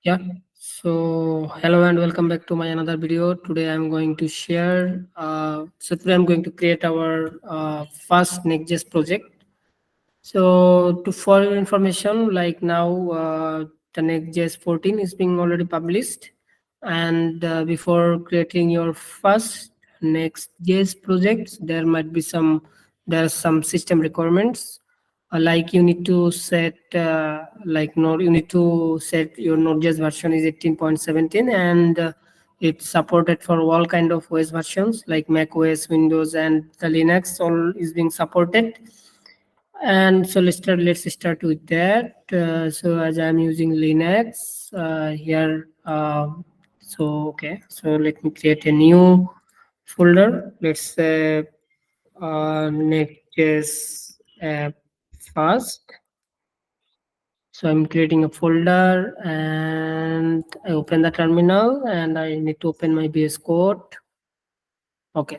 Yeah. So hello and welcome back to my another video. Today I'm going to share. Today I'm going to create our first Next.js project. So to for your information, like now the Next.js 14 is being already published, and before creating your first Next.js project, there are some system requirements. Like you need to set like node you need to set your Node.js version is 18.17, and it's supported for all kind of OS versions like Mac OS, Windows, and the Linux all is being supported. And so let's start with that. So as I'm using Linux here, so let me create a new folder. Let's say Next.js app first. So I'm creating a folder and I open the terminal and I need to open my VS Code. Okay.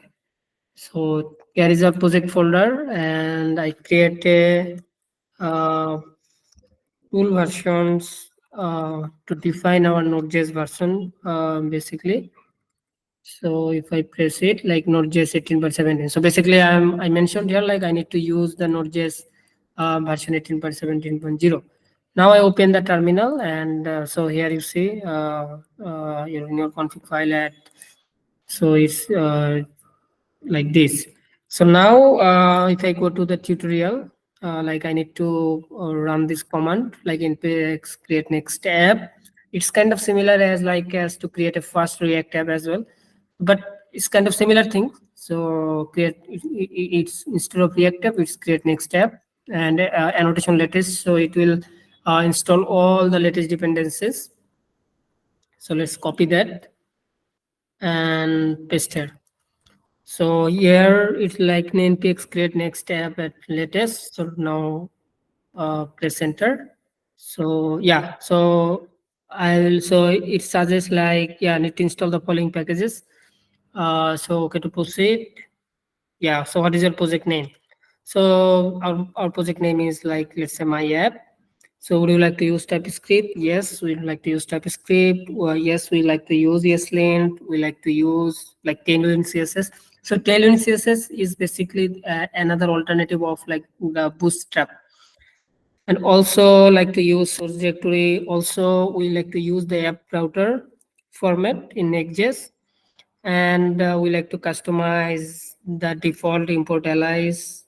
So here is a project folder and I create a tool versions to define our Node.js version basically. So if I press it like Node.js 18.17. So basically I mentioned here like I need to use the Node.js version 18.17.0. Now I open the terminal and so here you see in your config file at so it's like this. So now if I go to the tutorial, like I need to run this command like npx create next app. It's kind of similar as to create a first React app as well, but it's kind of similar thing. So it's instead of React app, it's create next app and annotation latest. So it will install all the latest dependencies. So let's copy that and paste here. So here it's like npx create next app at latest. So now press enter. So yeah, so so it suggests like yeah, need to install the following packages. So okay, to proceed. Yeah, so what is your project name? So our project name is like let's say my app. So would you like to use TypeScript? Yes, we'd like to use TypeScript. Yes, we like to use ESLint. We like to use like Tailwind CSS. So Tailwind CSS is basically another alternative of like the Bootstrap. And also like to use source directory. Also, we like to use the app router format in Next.js. And we like to customize the default import allies.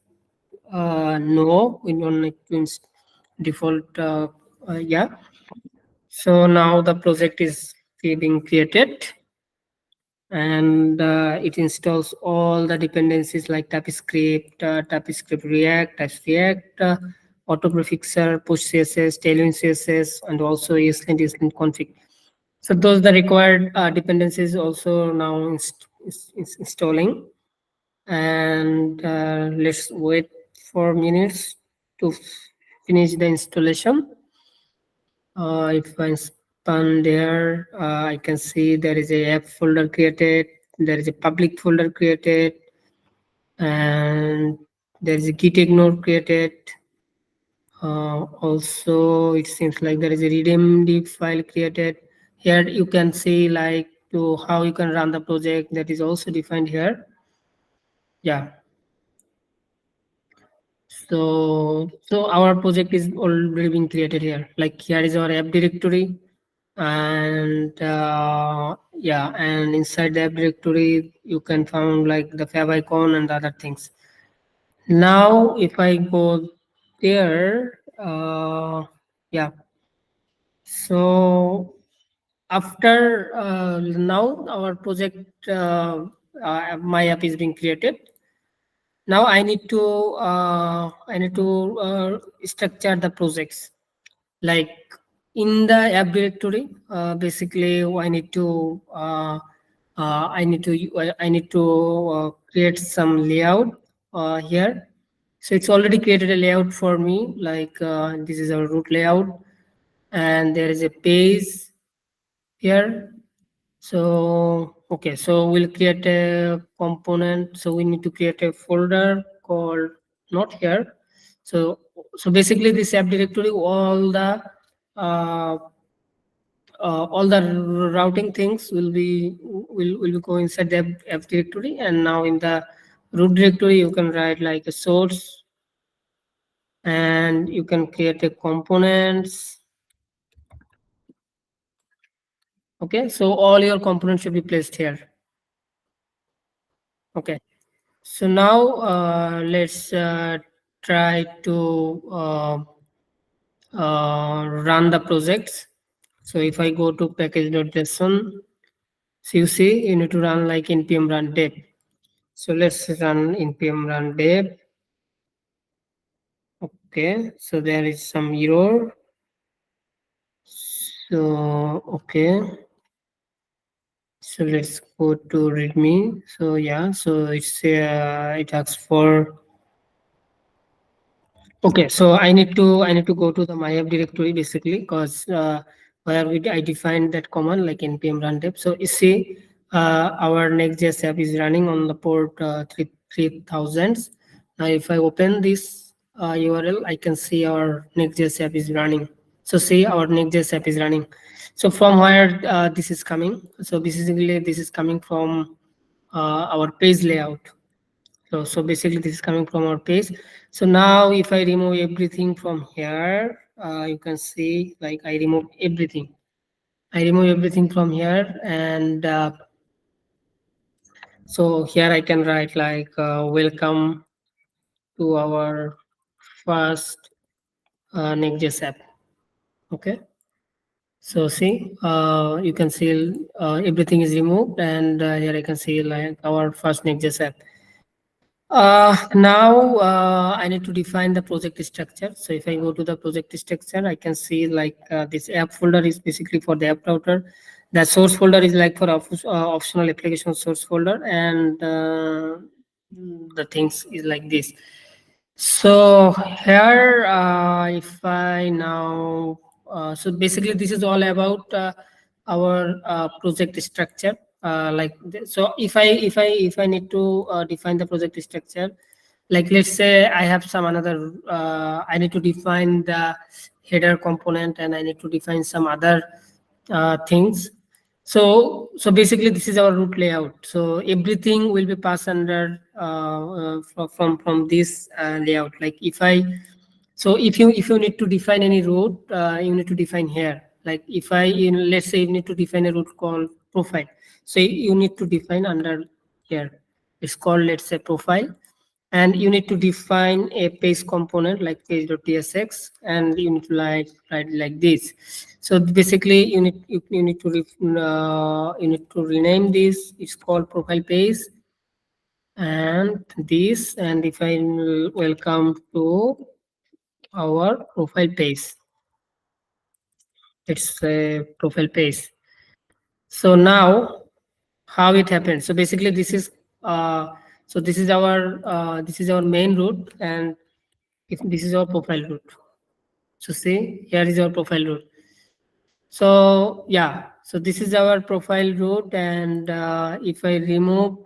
No, we don't like to default. Yeah. So now the project is being created and it installs all the dependencies like TypeScript React, TypeScript, auto prefixer, push CSS, tailwind CSS, and also ESLint config. So those the required dependencies also now is installing, and let's wait for minutes to finish the installation. If I span there, I can see there is a app folder created, there is a public folder created, and there is a git ignore created. Also, it seems like there is a readmd file created. Here you can see like to how you can run the project that is also defined here. Yeah. So our project is already being created here. Like here is our app directory, and yeah, and inside the app directory you can find like the fav icon and other things. Now if I go there, yeah. So after now our project my app is being created. Now I need to structure the projects like in the app directory. Basically I need to create some layout here. So it's already created a layout for me, like this is our root layout, and there is a page here. So okay, so we'll create a component. So we need to create a folder called not here. So basically this app directory, all the uh, all the routing things will go inside the app directory, and now in the root directory you can write like a source, and you can create a components. Okay, so all your components should be placed here. Okay, so now let's try to run the projects. So if I go to package.json, so you see you need to run like npm run dev. So let's run npm run dev. Okay, so there is some error. So okay, so let's go to readme. So yeah, so it asks for. Okay, so I need to go to the my app directory basically, because where I defined that command like npm run dev. So you see our Next.js app is running on the port 3000. Now if I open this URL, I can see our Next.js app is running. So see our Next.js app is running. So from where this is coming? So basically this is coming from our page layout. So basically this is coming from our page. So now if I remove everything from here, you can see like I remove everything. I remove everything from here, and so here I can write like welcome to our first Next.js app. Okay. So see, you can see everything is removed, and here I can see like our first Next.js app. Now I need to define the project structure. So if I go to the project structure, I can see like this app folder is basically for the app router. The source folder is like for optional application source folder, and the things is like this. So here, if I now, so basically this is all about our project structure. So if I need to define the project structure, like let's say I have some another, I need to define the header component, and I need to define some other things. So basically this is our root layout. So everything will be passed under from this layout. Like so if you need to define any root, you need to define here. Like if let's say you need to define a root called profile, so you need to define under here. It's called, let's say, profile, and you need to define a page component like page.tsx, and you need to write like this. So basically you need to rename this. It's called profile page, and this, and if I welcome to our profile page. It's a profile page. So now how it happens? So basically this is our main root, and if this is our profile root. So see, here is our profile root. So yeah, so this is our profile root, and if I remove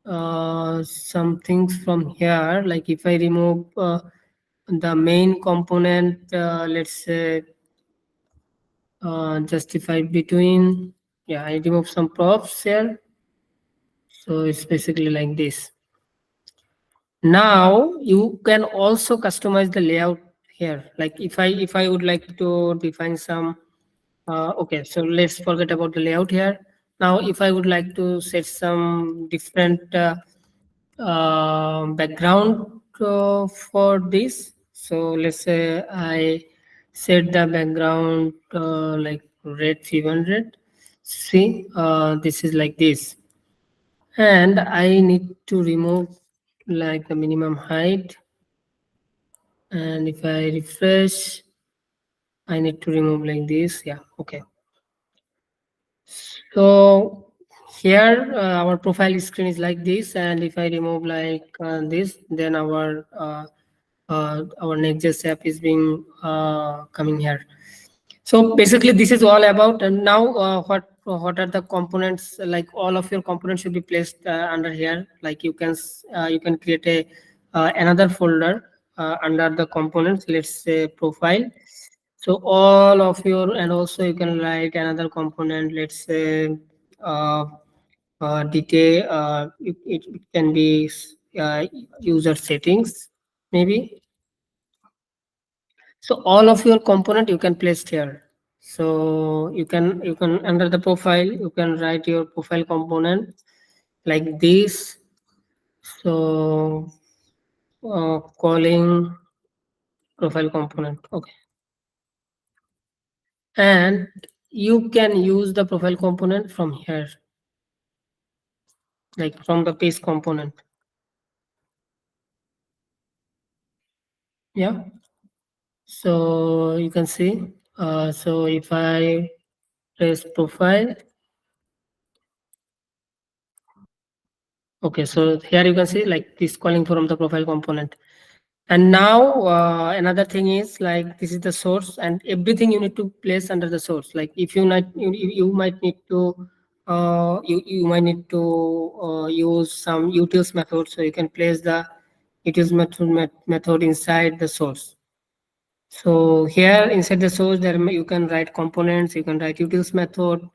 some things from here, like if I remove the main component, let's say justified between, yeah, I remove some props here. So it's basically like this. Now you can also customize the layout here. Like if I would like to define some okay, so let's forget about the layout here. Now if I would like to set some different background for this, so let's say I set the background like red 500. See, this is like this, and I need to remove like the minimum height, and if I refresh, I need to remove like this. Yeah, okay. So here our profile screen is like this, and if I remove like this, then our Next.js app is being coming here. So basically this is all about. And now what are the components? Like all of your components should be placed under here. Like you can create a another folder under the components, let's say profile. So all of your, and also you can write another component, let's say uh, detail, it can be user settings maybe. So all of your component you can place here. So you can under the profile you can write your profile component like this. So calling profile component, okay. And you can use the profile component from here, like from the page component. Yeah. So you can see. So if I press profile, okay. So here you can see like this calling from the profile component. And now another thing is like this is the source, and everything you need to place under the source. Like if you might need to you might need to use some utils method, so you can place the utils method inside the source. So here inside the source there you can write components, you can write utils method.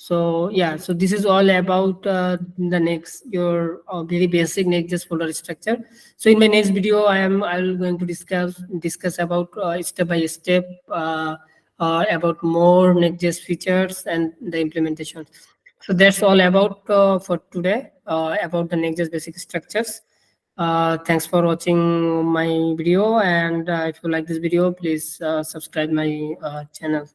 So yeah, so this is all about the next your very basic Next.js folder structure. So in my next video I'm going to discuss about step by step about more Next.js features and the implementation. So that's all about for today about the Next.js basic structures. Thanks for watching my video, and if you like this video, please subscribe my channel.